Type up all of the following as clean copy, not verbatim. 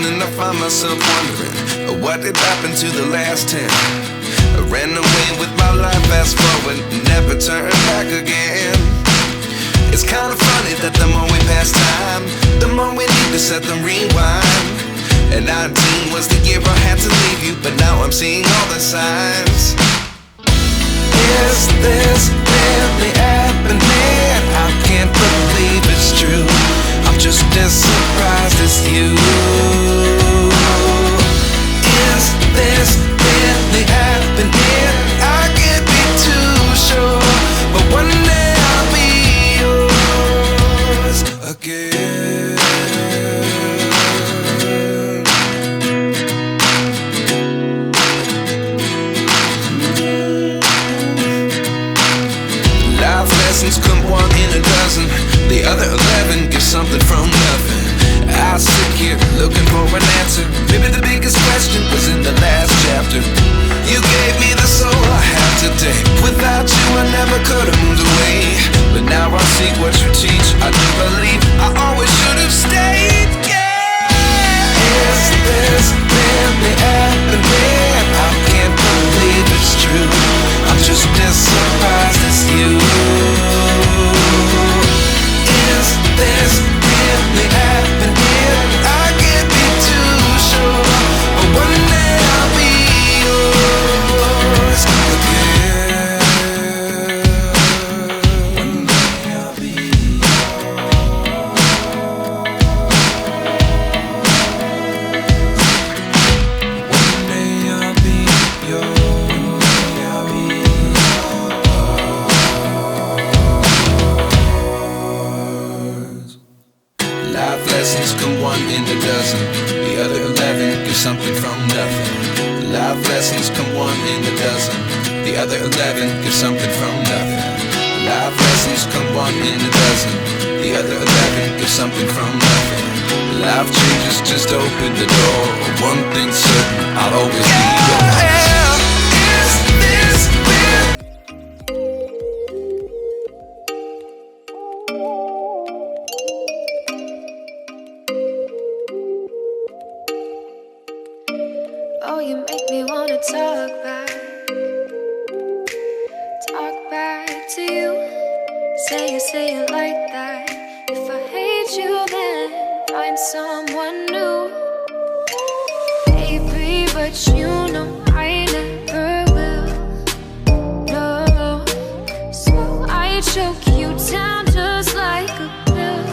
and I find myself wondering what did happen to the last 10. I ran away with my life, fast forward, never turn back again. It's kind of funny that the more we pass time, the more we need to set them rewind. And 19 was the year I had to leave you, but now I'm seeing all the signs. Is this really happening? I can't believe it's true. I'm just as surprised as you. Is this really happening? I can't be too sure, but one day I'll be yours again. Life lessons come one in a dozen, the other 11 give something from nothing. I sit here looking for an answer. Maybe the biggest question was in the last chapter. You gave me the soul I have today. Without you I never could have moved away. But now I see what you teach. I do believe I always should have stayed. Yeah. Is this really happening? I can't believe it's true. I'm just as surprised as you. Is this really happening? I can't be too sure, but one day I'll be yours again. One day I'll be yours. One day I'll be yours. One day I'll be yours. Life lessons come one in a dozen, the other 11 give something from nothing. Life lessons come one in a dozen, the other 11 give something from nothing. Life lessons come one in a dozen, the other 11 give something from nothing. Life changes just open the door. One thing's certain, I'll always be yours. Is this real? Oh, you make me wanna talk back to you. Say it like that. If I hate you, then find someone new. Baby, but you know I never will. No, so I choke you down just like a pill.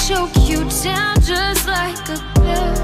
Choke you down just like a pill.